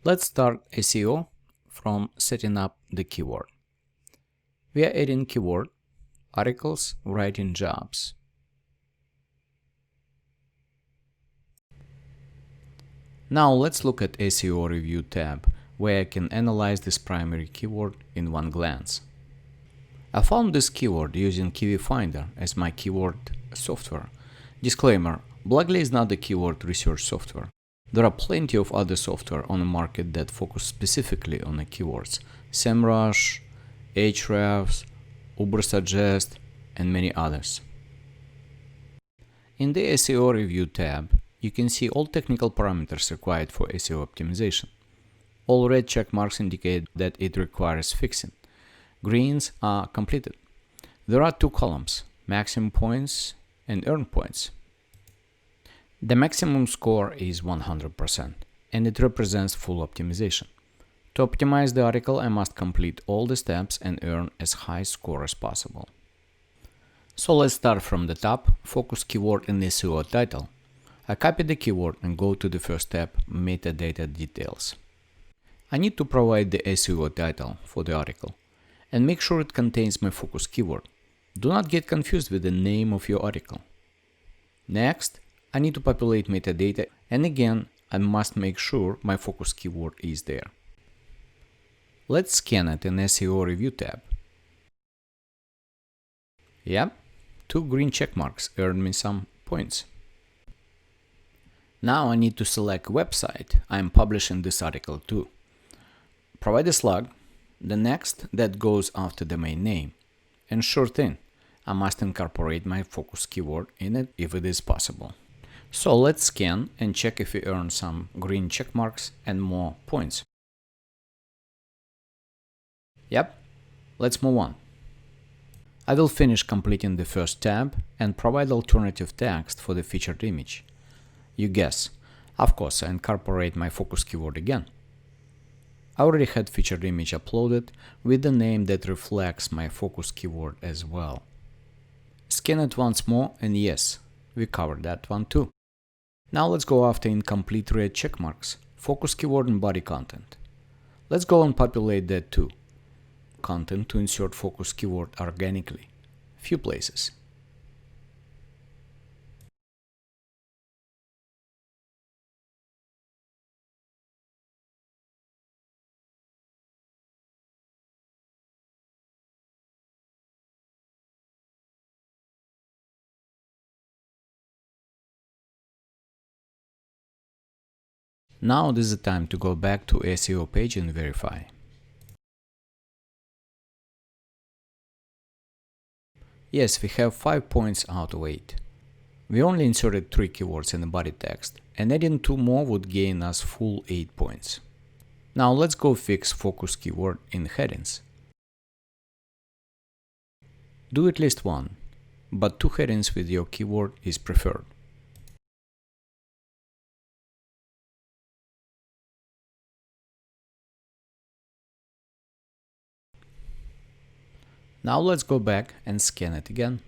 Let's start SEO from setting up the keyword. We are adding keyword articles writing jobs. Now let's look at SEO review tab, where I can analyze this primary keyword in one glance. I found this keyword using Kiwi Finder as my keyword software. Disclaimer: Bloggly is not a keyword research software. There are plenty of other software on the market that focus specifically on the keywords: SEMrush, Ahrefs, Ubersuggest, and many others. In the SEO review tab, you can see all technical parameters required for SEO optimization. All red check marks indicate that it requires fixing. Greens are completed. There are two columns: maximum points and earned points. The maximum score is 100%, and it represents full optimization. To optimize the article, I must complete all the steps and earn as high score as possible. So let's start from the top, focus keyword in the SEO title. I copy the keyword and go to the first step, Metadata Details. I need to provide the SEO title for the article and make sure it contains my focus keyword. Do not get confused with the name of your article. Next, I need to populate metadata, and again, I must make sure my focus keyword is there. Let's scan it in SEO review tab. Yep, 2 green check marks earned me some points. Now I need to select website I am publishing this article to. Provide a slug, the next that goes after the main name. And sure thing, I must incorporate my focus keyword in it if it is possible. So let's scan and check if we earn some green check marks and more points. Yep, let's move on. I will finish completing the first tab and provide alternative text for the featured image. You guess, of course, I incorporate my focus keyword again. I already had featured image uploaded with the name that reflects my focus keyword as well. Scan it once more, and yes, we covered that one too. Now let's go after incomplete red check marks, focus keyword and body content. Let's go and populate that too. Content to insert focus keyword organically. Few places. Now this is the time to go back to SEO page and verify. Yes, we have 5 points out of 8. We only inserted 3 keywords in the body text, and adding 2 more would gain us full 8 points. Now let's go fix focus keyword in headings. Do at least one, but 2 headings with your keyword is preferred. Now let's go back and scan it again.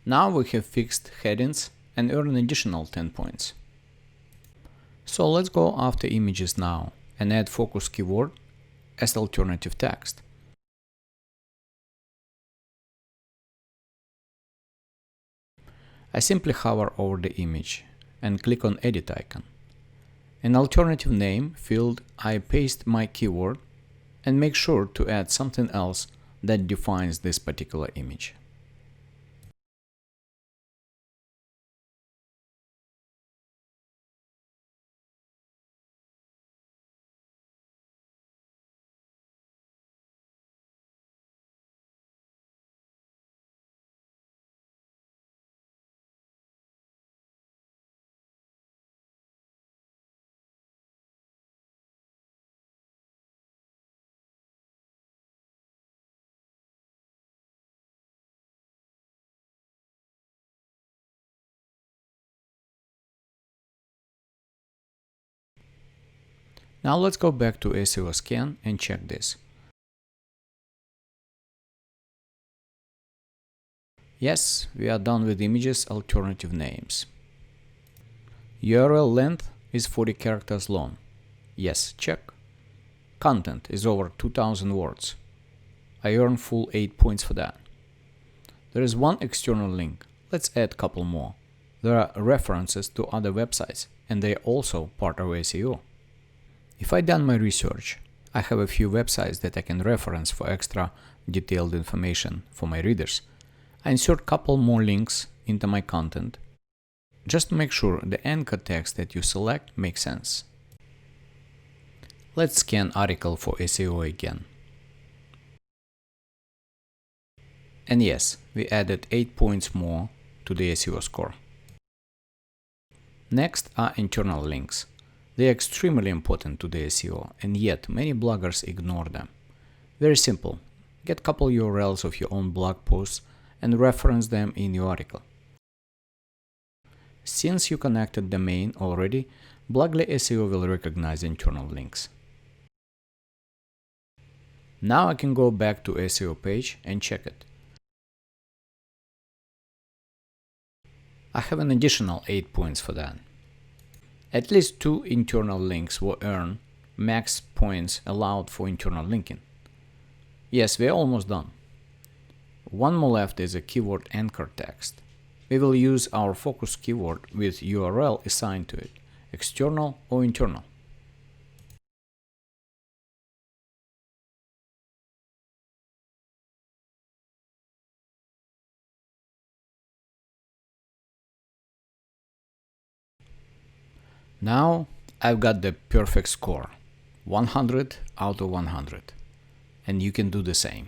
Now we have fixed headings and earn an additional 10 points. So let's go after images now and add focus keyword as alternative text. I simply hover over the image and click on edit icon. In alternative name field, I paste my keyword and make sure to add something else that defines this particular image. Now let's go back to SEO scan and check this. Yes, we are done with images alternative names. URL length is 40 characters long. Yes, check. Content is over 2000 words. I earn full 8 points for that. There is one external link. Let's add a couple more. There are references to other websites, and they are also part of SEO. If I done my research, I have a few websites that I can reference for extra detailed information for my readers. I insert a couple more links into my content. Just make sure the anchor text that you select makes sense. Let's scan article for SEO again. And yes, we added 8 points more to the SEO score. Next are internal links. They are extremely important to the SEO, and yet many bloggers ignore them. Very simple. Get a couple URLs of your own blog posts and reference them in your article. Since you connected the domain already, Bloggly SEO will recognize internal links. Now I can go back to SEO page and check it. I have an additional 8 points for that. At least 2 internal links will earn max points allowed for internal linking. Yes, we're almost done. One more left is a keyword anchor text. We will use our focus keyword with URL assigned to it, external or internal. Now I've got the perfect score, 100 out of 100, and you can do the same.